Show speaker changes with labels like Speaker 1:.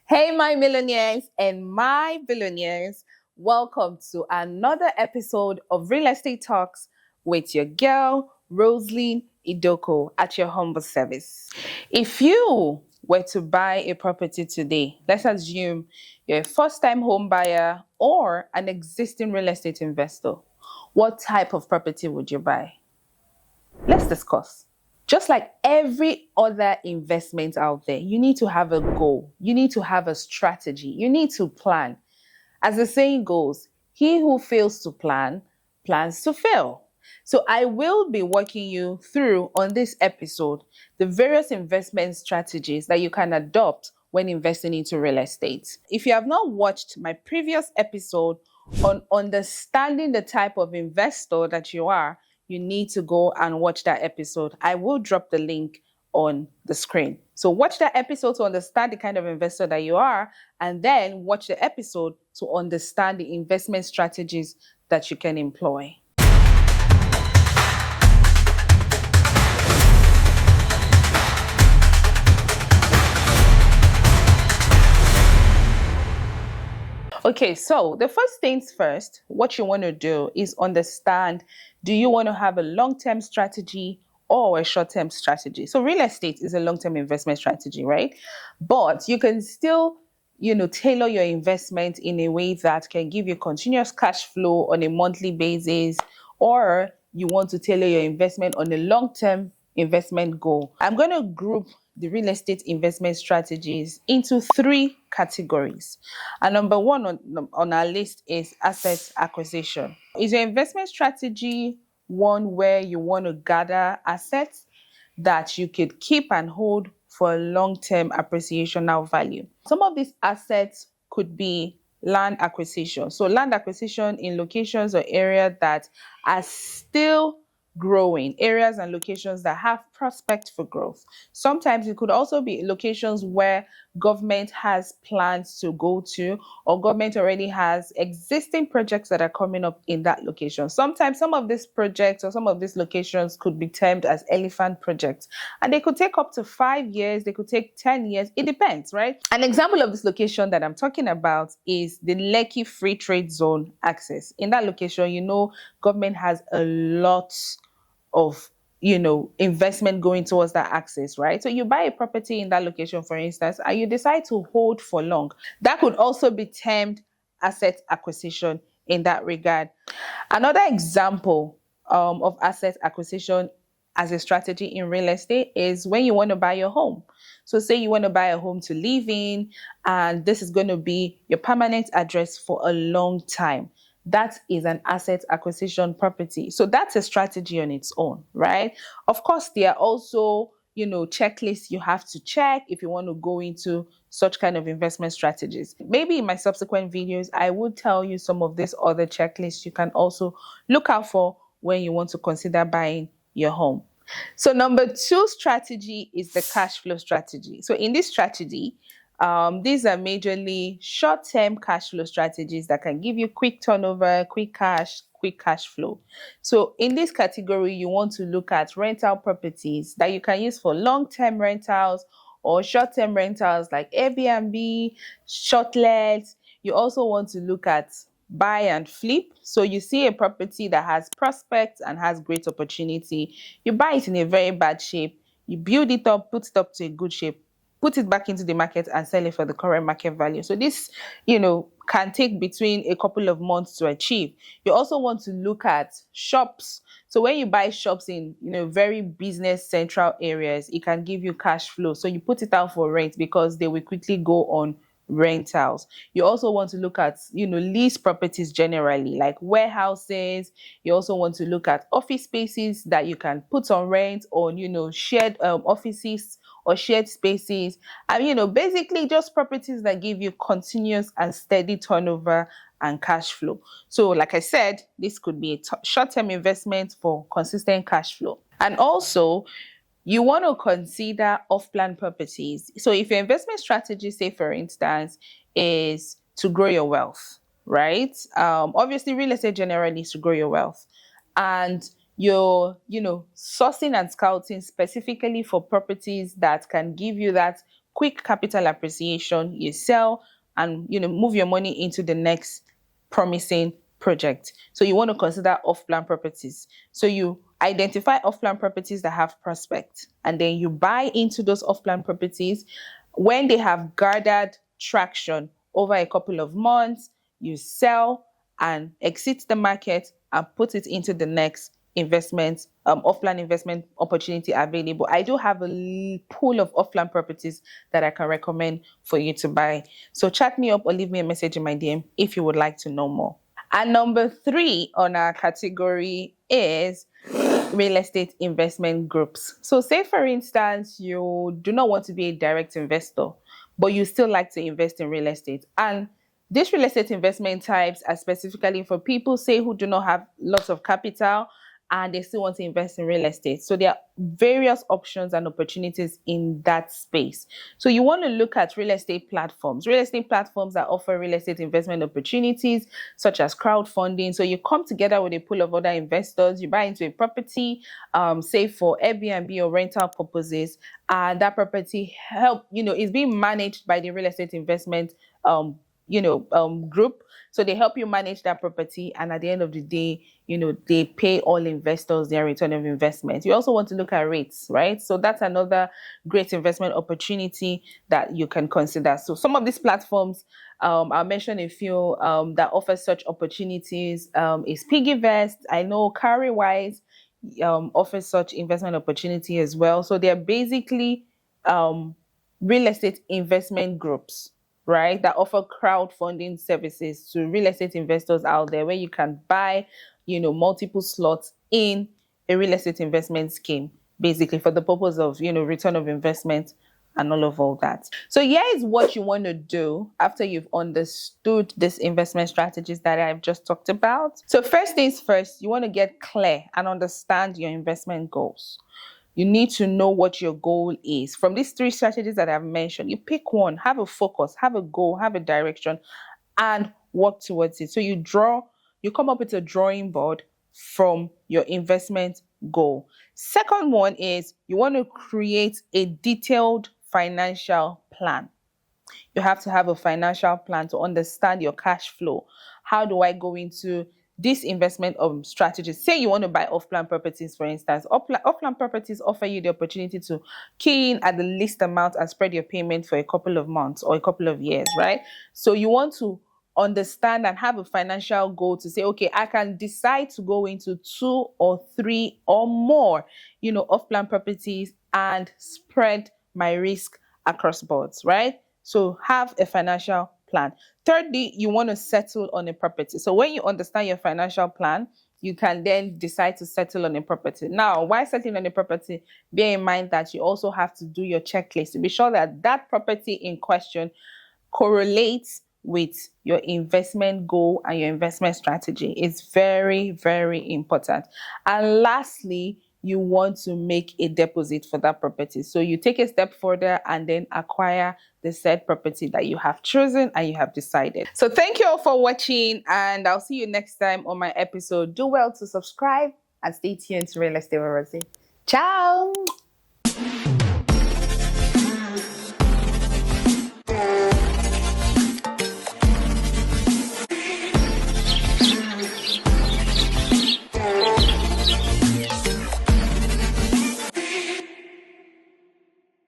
Speaker 1: Hey, my millionaires and my billionaires, welcome to another episode of Real Estate Talks with your girl, Rosaline Idoko, at your humble service. If you were to buy a property today, let's assume you're a first time home buyer or an existing real estate investor, what type of property would you buy? Let's discuss. Just like every other investment out there, you need to have a goal. You need to have a strategy. You need to plan. As the saying goes, he who fails to plan plans to fail. So I will be walking you through on this episode the various investment strategies that you can adopt when investing into real estate. If you have not watched my previous episode on understanding the type of investor that you are, you need to go and watch that episode. I will drop the link on the screen. So watch that episode to understand the kind of investor that you are, and then watch the episode to understand the investment strategies that you can employ. Okay, so the first things first, what you want to do is understand, do you want to have a long-term strategy or a short-term strategy? So real estate is a long-term investment strategy, right? But you can still, tailor your investment in a way that can give you continuous cash flow on a monthly basis, or you want to tailor your investment on a long-term investment goal. I'm going to group the real estate investment strategies into three categories. And number one on our list is asset acquisition. Is your investment strategy one where you want to gather assets that you could keep and hold for long-term appreciational value? Some of these assets could be land acquisition. So land acquisition in locations or areas that are still growing, areas and locations that have prospect for growth. Sometimes it could also be locations where government has plans to go to, or government already has existing projects that are coming up in that location. Sometimes some of these projects or some of these locations could be termed as elephant projects, and they could take up to 5 years, they could take 10 years, it depends, right? An example of this location that I'm talking about is the Lekki Free Trade Zone access. In that location, government has a lot of investment going towards that access, right? So you buy a property in that location, for instance, and you decide to hold for long. That could also be termed asset acquisition in that regard. Another example of asset acquisition as a strategy in real estate is when you want to buy your home. So say you want to buy a home to live in, and this is going to be your permanent address for a long time. That is an asset acquisition property. So that's a strategy on its own, right? Of course, there are also, checklists you have to check if you want to go into such kind of investment strategies. Maybe in my subsequent videos, I would tell you some of these other checklists you can also look out for when you want to consider buying your home. So number two strategy is the cash flow strategy. So in this strategy, these are majorly short-term cash flow strategies that can give you quick turnover, quick cash flow. So in this category, you want to look at rental properties that you can use for long-term rentals or short-term rentals like Airbnb, shortlets. You also want to look at buy and flip. So you see a property that has prospects and has great opportunity. You buy it in a very bad shape, you build it up, put it up to a good shape, put it back into the market and sell it for the current market value. So this, can take between a couple of months to achieve. You also want to look at shops. So when you buy shops in, very business central areas, it can give you cash flow. So you put it out for rent because they will quickly go on rentals. You also want to look at, lease properties generally, like warehouses. You also want to look at office spaces that you can put on rent, or, shared offices or shared spaces. And, basically just properties that give you continuous and steady turnover and cash flow. So like I said, this could be a short-term investment for consistent cash flow. And also, you want to consider off-plan properties. So if your investment strategy, say for instance, is to grow your wealth, right? Obviously, real estate generally is to grow your wealth. And you're, sourcing and scouting specifically for properties that can give you that quick capital appreciation, you sell and move your money into the next promising project. So you want to consider off-plan properties. So you identify off-plan properties that have prospect, and then you buy into those off-plan properties. When they have gathered traction over a couple of months, you sell and exit the market and put it into the next investment, off-plan investment opportunity available. I do have a pool of off-plan properties that I can recommend for you to buy. So chat me up or leave me a message in my DM if you would like to know more. And number 3 on our category is real estate investment groups. So say, for instance, you do not want to be a direct investor, but you still like to invest in real estate. And these real estate investment types are specifically for people, say, who do not have lots of capital and they still want to invest in real estate. So there are various options and opportunities in that space. So you want to look at real estate platforms that offer real estate investment opportunities, such as crowdfunding. So you come together with a pool of other investors, you buy into a property, say for Airbnb or rental purposes, and that property is being managed by the real estate investment group. So they help you manage that property, and at the end of the day, they pay all investors their return of investment. You also want to look at rates, right? So that's another great investment opportunity that you can consider. So some of these platforms, I'll mention a few that offer such opportunities, is Piggyvest. I know Carrywise offers such investment opportunity as well. So they're basically real estate investment groups, right, that offer crowdfunding services to real estate investors out there, where you can buy, multiple slots in a real estate investment scheme, basically for the purpose of, return of investment and all that. So here is what you want to do after you've understood these investment strategies that I've just talked about. So first things first, you want to get clear and understand your investment goals. You need to know what your goal is. From these 3 strategies that I've mentioned, you pick one, have a focus, have a goal, have a direction, and work towards it. So you come up with a drawing board from your investment goal. Second one is you want to create a detailed financial plan. You have to have a financial plan to understand your cash flow. How do I go into this investment strategies? Say you want to buy off-plan properties, for instance. Off-plan properties offer you the opportunity to key in at the least amount and spread your payment for a couple of months or a couple of years, right? So you want to understand and have a financial goal to say, okay, I can decide to go into 2 or 3 or more, off-plan properties and spread my risk across boards, right? So have a financial plan. Thirdly, you want to settle on a property. So when you understand your financial plan, you can then decide to settle on a property. Now, why settling on a property? Bear in mind that you also have to do your checklist to be sure that that property in question correlates with your investment goal and your investment strategy. It's very, very important. And lastly, you want to make a deposit for that property. So you take a step further and then acquire the said property that you have chosen and you have decided. So thank you all for watching, and I'll see you next time on my episode. Do well to subscribe and stay tuned to Real Estate with Rosie. Ciao.